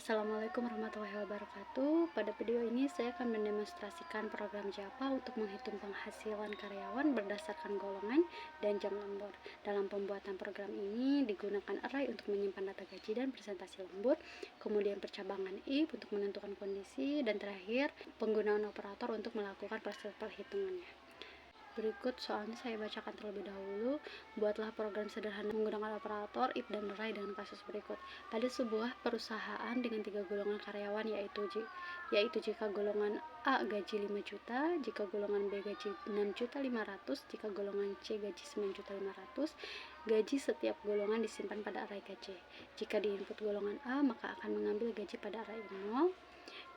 Assalamualaikum warahmatullahi wabarakatuh. Pada video ini saya akan mendemonstrasikan program Java untuk menghitung penghasilan karyawan berdasarkan golongan dan jam lembur. Dalam pembuatan program ini digunakan array untuk menyimpan data gaji dan presentasi lembur, kemudian percabangan if untuk menentukan kondisi, dan terakhir penggunaan operator untuk melakukan proses perhitungannya. Berikut soalnya saya bacakan terlebih dahulu. Buatlah program sederhana menggunakan operator if dan array dengan kasus berikut. Pada sebuah perusahaan dengan 3 golongan karyawan, yaitu jika golongan A gaji 5 juta, jika golongan B gaji 6.500.000, jika golongan C gaji 9.500.000, gaji setiap golongan disimpan pada array gaji. Jika diinput golongan A, maka akan mengambil gaji pada array 0.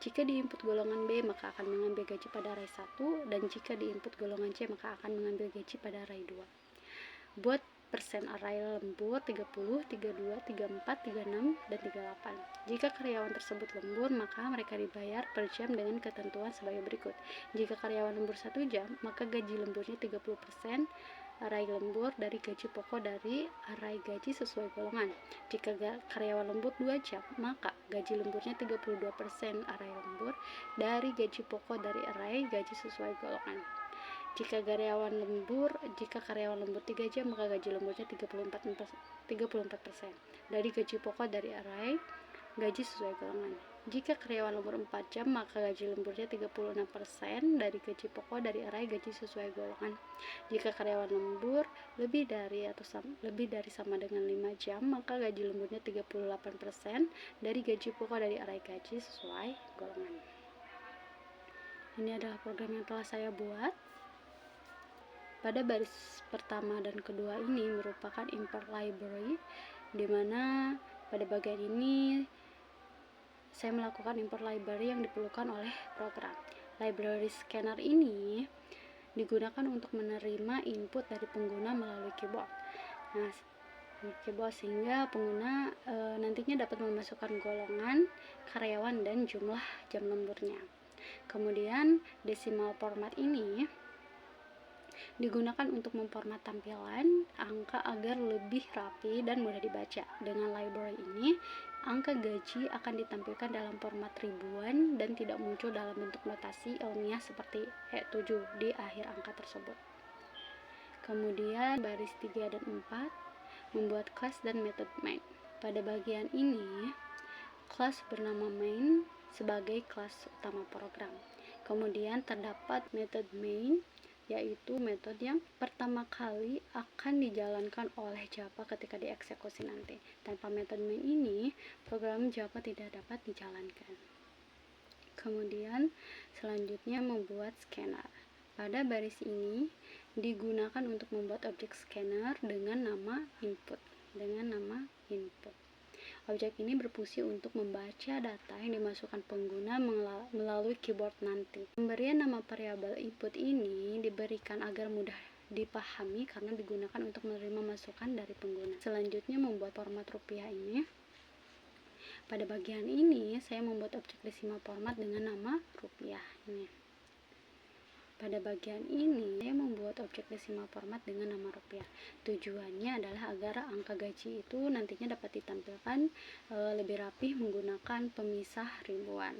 Jika diinput golongan B, maka akan mengambil gaji pada array 1, dan jika diinput golongan C, maka akan mengambil gaji pada array 2. Buat persen array lembur 30, 32, 34, 36, dan 38. Jika karyawan tersebut lembur, maka mereka dibayar per jam dengan ketentuan sebagai berikut. Jika karyawan lembur 1 jam, maka gaji lemburnya 30% array lembur dari gaji pokok dari array gaji sesuai golongan. Jika karyawan lembur 2 jam, maka gaji lemburnya 32% array lembur dari gaji pokok dari array gaji sesuai golongan. Jika karyawan lembur 3 jam, maka gaji lemburnya 34% dari gaji pokok dari array gaji sesuai golongan. Jika karyawan lembur 4 jam, maka gaji lemburnya 36% dari gaji pokok dari array gaji sesuai golongan. Jika karyawan lembur lebih dari sama dengan 5 jam, maka gaji lemburnya 38% dari gaji pokok dari array gaji sesuai golongan. Ini adalah program yang telah saya buat. Pada baris pertama dan kedua ini merupakan import library, di mana pada bagian ini saya melakukan import library yang diperlukan oleh program. Library scanner ini digunakan untuk menerima input dari pengguna melalui keyboard. Sehingga pengguna nantinya dapat memasukkan golongan karyawan dan jumlah jam lemburnya. Kemudian decimal format ini digunakan untuk memformat tampilan angka agar lebih rapi dan mudah dibaca. Dengan library ini, angka gaji akan ditampilkan dalam format ribuan dan tidak muncul dalam bentuk notasi ilmiah seperti E7 di akhir angka tersebut. Kemudian baris 3 dan 4 membuat kelas dan method main. Pada bagian ini, kelas bernama main sebagai kelas utama program. Kemudian terdapat method main, yaitu metode yang pertama kali akan dijalankan oleh Java ketika dieksekusi nanti. Tanpa metode main ini, program Java tidak dapat dijalankan. Kemudian selanjutnya membuat scanner. Pada baris ini digunakan untuk membuat objek scanner dengan nama input. Objek ini berfungsi untuk membaca data yang dimasukkan pengguna melalui keyboard nanti. Pemberian nama variabel input ini diberikan agar mudah dipahami karena digunakan untuk menerima masukan dari pengguna. Selanjutnya membuat format rupiah ini. Pada bagian ini saya membuat objek decimal format dengan nama rupiah ini. Pada bagian ini, saya membuat objek decimal format dengan nama rupiah. Tujuannya adalah agar angka gaji itu nantinya dapat ditampilkan lebih rapi menggunakan pemisah ribuan.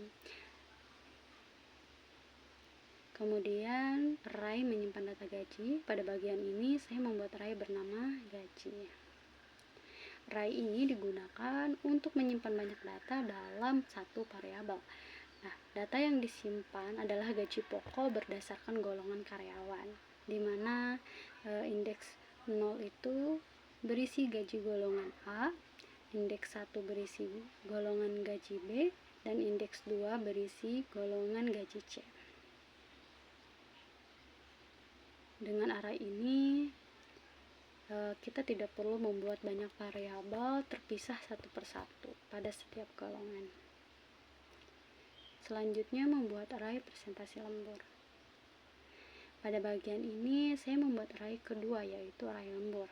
Kemudian, array menyimpan data gaji. Pada bagian ini, saya membuat array bernama gaji. Array ini digunakan untuk menyimpan banyak data dalam satu variabel. Data yang disimpan adalah gaji pokok berdasarkan golongan karyawan, di mana indeks 0 itu berisi gaji golongan A, indeks 1 berisi golongan gaji B, dan indeks 2 berisi golongan gaji C. Dengan array ini, kita tidak perlu membuat banyak variabel terpisah satu persatu pada setiap golongan. Selanjutnya membuat array presentasi lembur. Pada bagian ini saya membuat array kedua, yaitu array lembur.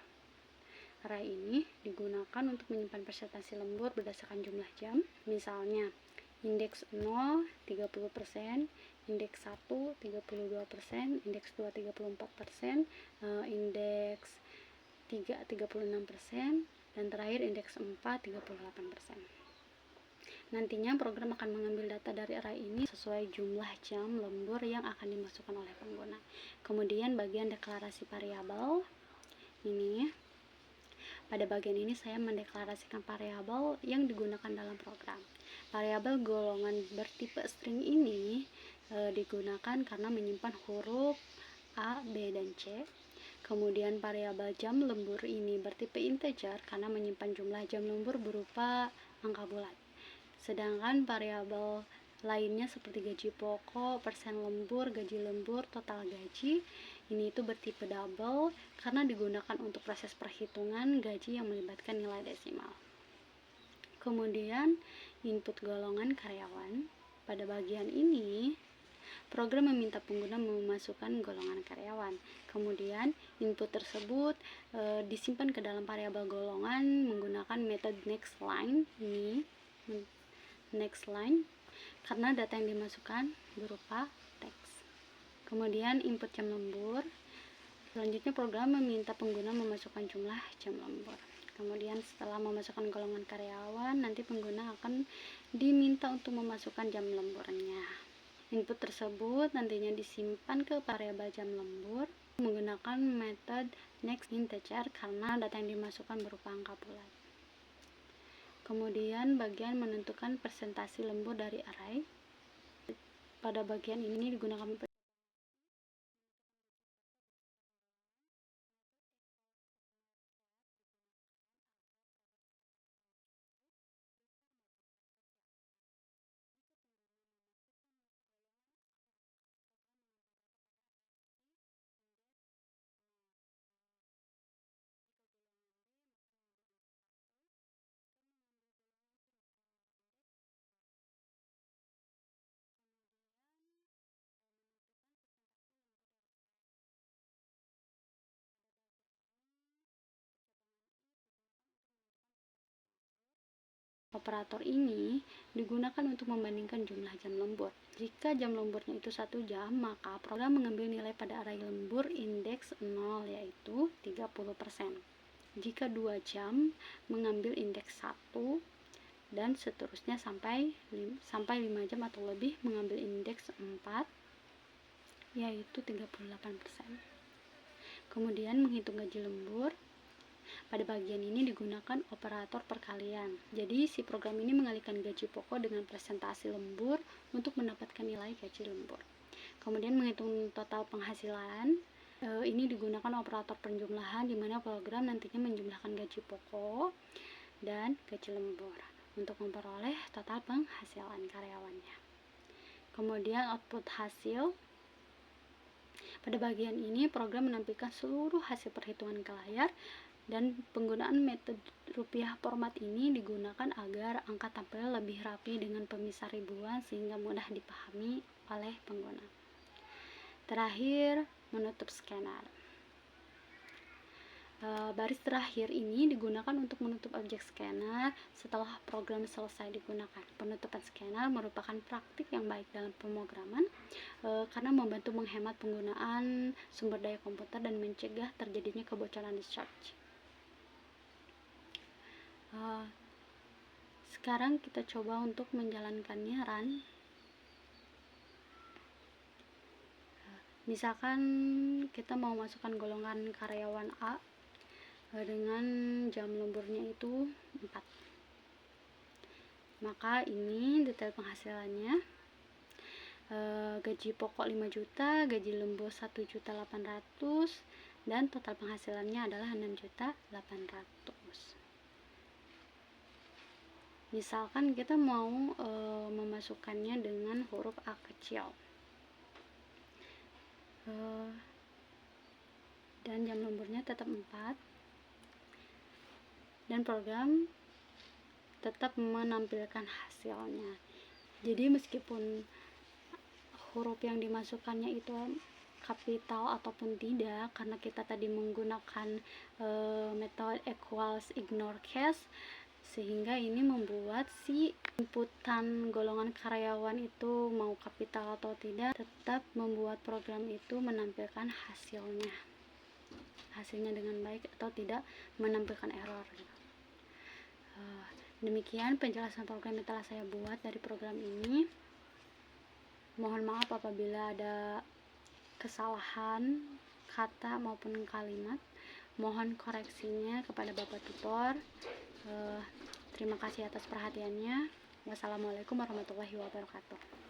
Array ini digunakan untuk menyimpan presentasi lembur berdasarkan jumlah jam. Misalnya indeks 0 30%, indeks 1 32%, indeks 2 34%, indeks 3 36%, dan terakhir indeks 4 38%. Nantinya program akan mengambil data dari array ini sesuai jumlah jam lembur yang akan dimasukkan oleh pengguna. Kemudian bagian deklarasi variabel ini. Pada bagian ini saya mendeklarasikan variabel yang digunakan dalam program. Variabel golongan bertipe string ini digunakan karena menyimpan huruf A, B, dan C. Kemudian variabel jam lembur ini bertipe integer karena menyimpan jumlah jam lembur berupa angka bulat. Sedangkan variabel lainnya seperti gaji pokok, persen lembur, gaji lembur, total gaji, ini itu bertipe double karena digunakan untuk proses perhitungan gaji yang melibatkan nilai desimal. Kemudian input golongan karyawan. Pada bagian ini program meminta pengguna memasukkan golongan karyawan. Kemudian input tersebut disimpan ke dalam variabel golongan menggunakan metode next line ini. Next line karena data yang dimasukkan berupa teks. Kemudian input jam lembur. Selanjutnya program meminta pengguna memasukkan jumlah jam lembur. Kemudian setelah memasukkan golongan karyawan, nanti pengguna akan diminta untuk memasukkan jam lemburnya. Input tersebut nantinya disimpan ke variabel jam lembur menggunakan metode next integer karena data yang dimasukkan berupa angka bulat. Kemudian bagian menentukan persentase lembur dari array. Pada bagian ini digunakan operator ini digunakan untuk membandingkan jumlah jam lembur. Jika jam lemburnya itu 1 jam, maka program mengambil nilai pada array lembur indeks 0 yaitu 30%. Jika 2 jam, mengambil indeks 1 dan seterusnya sampai 5 jam atau lebih mengambil indeks 4 yaitu 38%. Kemudian menghitung gaji lembur. Pada bagian ini digunakan operator perkalian. Jadi si program ini mengalihkan gaji pokok dengan presentasi lembur untuk mendapatkan nilai gaji lembur. Kemudian menghitung total penghasilan. Ini digunakan operator penjumlahan di mana program nantinya menjumlahkan gaji pokok dan gaji lembur untuk memperoleh total penghasilan karyawannya. Kemudian output hasil. Pada bagian ini program menampilkan seluruh hasil perhitungan ke layar dan penggunaan metode rupiah format ini digunakan agar angka tampil lebih rapi dengan pemisah ribuan sehingga mudah dipahami oleh pengguna. Terakhir, menutup scanner. Baris terakhir ini digunakan untuk menutup objek scanner setelah program selesai digunakan. Penutupan scanner merupakan praktik yang baik dalam pemrograman karena membantu menghemat penggunaan sumber daya komputer dan mencegah terjadinya kebocoran discharge. Sekarang kita coba untuk menjalankannya run. Misalkan kita mau masukkan golongan karyawan A dengan jam lemburnya itu 4. Maka ini detail penghasilannya. Gaji pokok 5 juta, gaji lembur 1.800.000 dan total penghasilannya adalah 6.800.000. Misalkan kita mau memasukkannya dengan huruf A kecil dan jam lemburnya tetap 4 dan program tetap menampilkan hasilnya. Jadi meskipun huruf yang dimasukkannya itu kapital ataupun tidak, karena kita tadi menggunakan metode equals ignore case, sehingga ini membuat si inputan golongan karyawan itu mau kapital atau tidak tetap membuat program itu menampilkan hasilnya dengan baik atau tidak menampilkan error. Demikian penjelasan program yang telah saya buat dari program ini. Mohon maaf apabila ada kesalahan kata maupun kalimat. Mohon koreksinya kepada Bapak Tutor. Terima kasih atas perhatiannya. Wassalamualaikum warahmatullahi wabarakatuh.